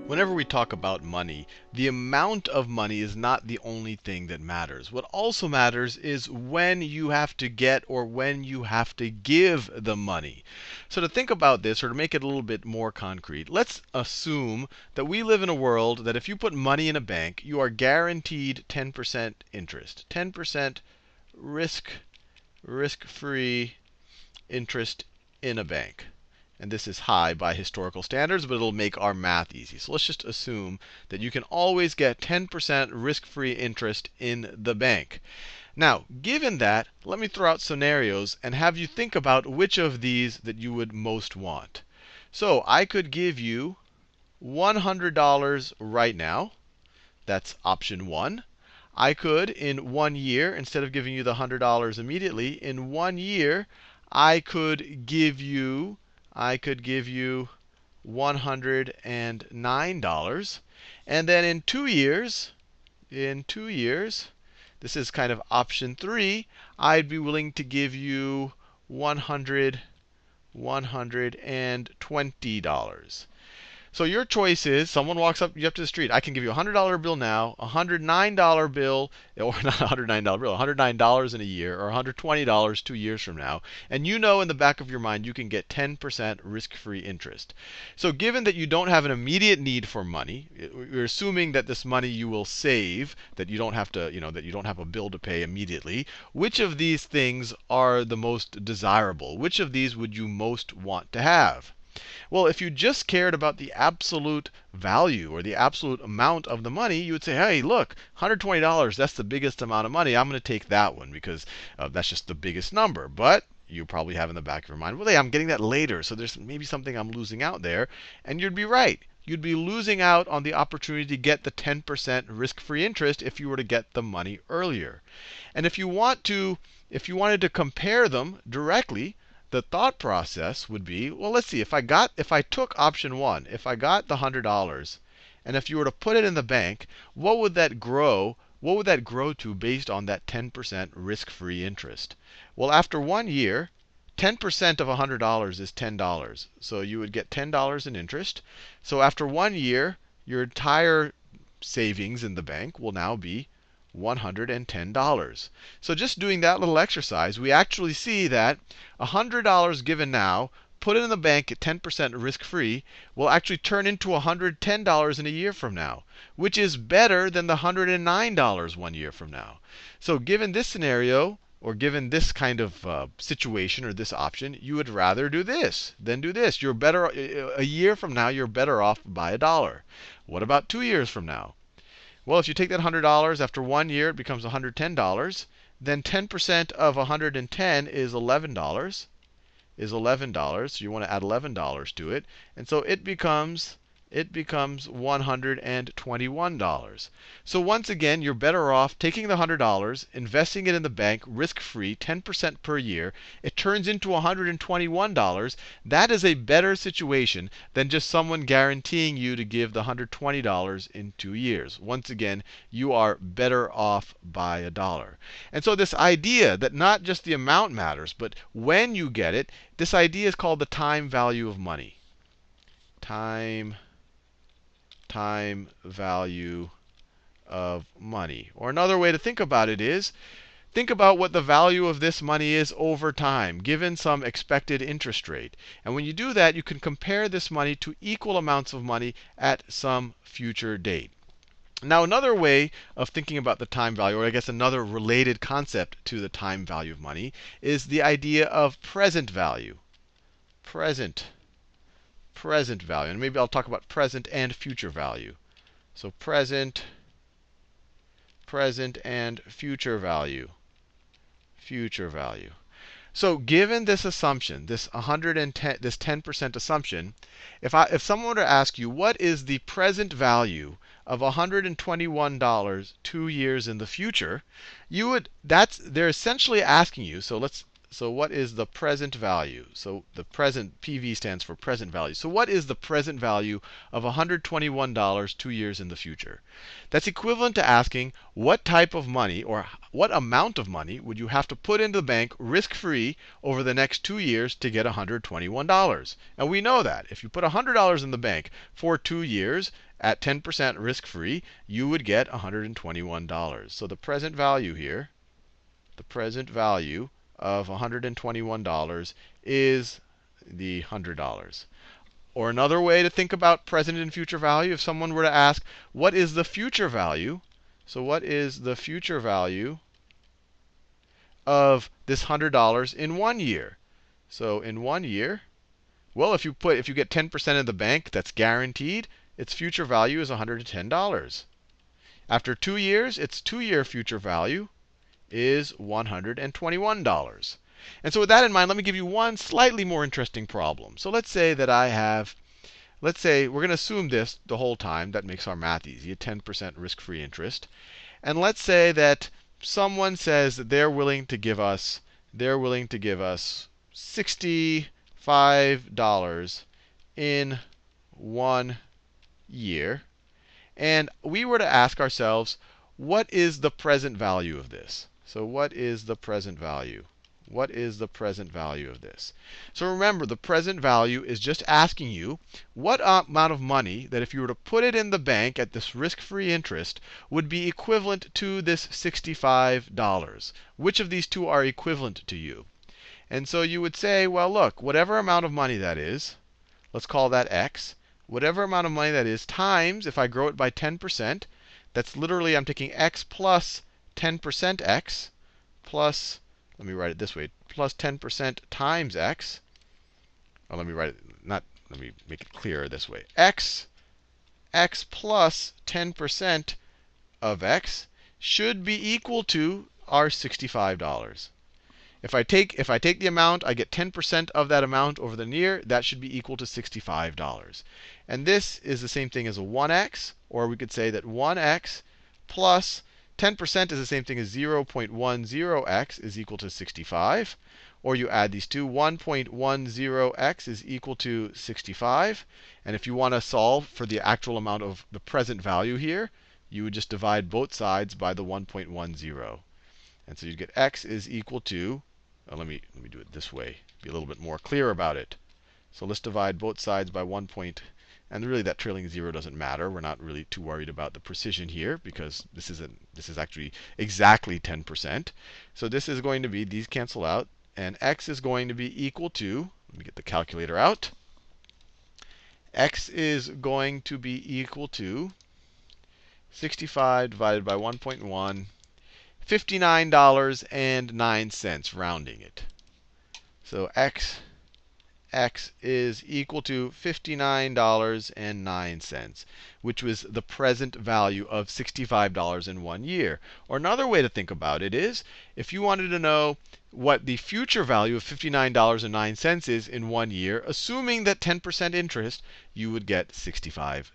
Whenever we talk about money, the amount of money is not the only thing that matters. What also matters is when you have to get or when you have to give the money. So to think about this, or to make it a little bit more concrete, let's assume that we live in a world that if you put money in a bank, you are guaranteed 10% interest. 10% risk-free interest in a bank. And this is high by historical standards, but it'll make our math easy. So let's just assume that you can always get 10% risk-free interest in the bank. Now, given that, let me throw out scenarios and have you think about which of these that you would most want. So I could give you $100 right now. That's option 1. I could, in 1 year, instead of giving you the $100 immediately, in 1 year, I could give you $109. And then in 2 years, this is kind of option 3, I'd be willing to give you $120. So your choice is, someone walks up you up to the street. I can give you a $100 bill now, a $109 bill, or not a $109 bill, $109 in a year, or $120 2 years from now. And you know in the back of your mind you can get 10% risk-free interest. So given that you don't have an immediate need for money, you're assuming that this money you will save, that you don't have to, that you don't have a bill to pay immediately. Which of these things are the most desirable? Which of these would you most want to have? Well, if you just cared about the absolute value or the absolute amount of the money, you would say, hey, look, $120, that's the biggest amount of money. I'm going to take that one because that's just the biggest number. But you probably have in the back of your mind, well, hey, I'm getting that later, so there's maybe something I'm losing out there. And you'd be right. You'd be losing out on the opportunity to get the 10% risk-free interest if you were to get the money earlier. And if you wanted to compare them directly, the thought process would be, well, let's see, if I took option 1, if I got the $100, and if you were to put it in the bank, what would that grow? What would that grow to based on that 10% risk-free interest? Well, after 1 year, 10% of $100 is $10. So you would get $10 in interest. So after 1 year, your entire savings in the bank will now be $110. So just doing that little exercise, we actually see that $100 given now, put it in the bank at 10% risk-free, will actually turn into $110 in a year from now, which is better than the $109 1 year from now. So given this scenario, or given this kind of situation or this option, you would rather do this than do this. You're better a year from now, you're better off by $1. What about 2 years from now? Well, if you take that $100, after 1 year it becomes $110. Then 10% of 110 is $11. So you want to add $11 to it. And so it becomes $121. So once again, you're better off taking the $100, investing it in the bank, risk-free, 10% per year. It turns into $121. That is a better situation than just someone guaranteeing you to give the $120 in 2 years. Once again, you are better off by $1. And so this idea that not just the amount matters, but when you get it, this idea is called the time value of money. Time value of money. Or another way to think about it is, think about what the value of this money is over time, given some expected interest rate. And when you do that, you can compare this money to equal amounts of money at some future date. Now, another way of thinking about the time value, or I guess another related concept to the time value of money, is the idea of present value. Present value. And maybe I'll talk about present and future value. So present and future value. So given this assumption, this 10% assumption, if someone were to ask you what is the present value of $121 2 years in the future, they're essentially asking you, so let's So what is the present value? So the present, PV stands for present value. So what is the present value of $121 2 years in the future? That's equivalent to asking what type of money or what amount of money would you have to put into the bank risk-free over the next 2 years to get $121. And we know that if you put $100 in the bank for 2 years at 10% risk-free, you would get $121. So the present value here, the present value of $121 is the $100. Or another way to think about present and future value, if someone were to ask, what is the future value? So what is the future value of this $100 in 1 year? So in 1 year, well, if you get 10% in the bank, that's guaranteed. Its future value is $110. After 2 years, its 2-year future value is $121. And so with that in mind, let me give you one slightly more interesting problem. So let's say that let's say we're going to assume this the whole time. That makes our math easy, a 10% risk-free interest. And let's say that someone says that they're willing to give us $65 in 1 year. And we were to ask ourselves, what is the present value of this? So what is the present value? What is the present value of this? So remember, the present value is just asking you what amount of money that if you were to put it in the bank at this risk-free interest would be equivalent to this $65. Which of these two are equivalent to you? And so you would say, well, look, whatever amount of money that is, let's call that x. Whatever amount of money that is times, if I grow it by 10%, that's literally I'm taking x plus 10% x plus, let me write it this way, plus 10% times x. Oh, let me write it, let me make it clearer this way. X plus 10% of x should be equal to our $65. If I take the amount, I get 10% of that amount over the year. That should be equal to $65. And this is the same thing as a 1x, or we could say that 1x plus 10% is the same thing as 0.10x is equal to 65. Or you add these two, 1.10x is equal to 65. And if you want to solve for the actual amount of the present value here, you would just divide both sides by the 1.10. And so you'd get x is equal to, let me do it this way, be a little bit more clear about it. So let's divide both sides by 1. And really that trailing 0 doesn't matter. We're not really too worried about the precision here because this is actually exactly 10%. So this is going to be, these cancel out, and x is going to be equal to, let me get the calculator out. X is going to be equal to 65 divided by 1.1, $59.09, rounding it. So x is equal to $59.09, which was the present value of $65 in 1 year. Or another way to think about it is, if you wanted to know what the future value of $59.09 is in 1 year, assuming that 10% interest, you would get $65.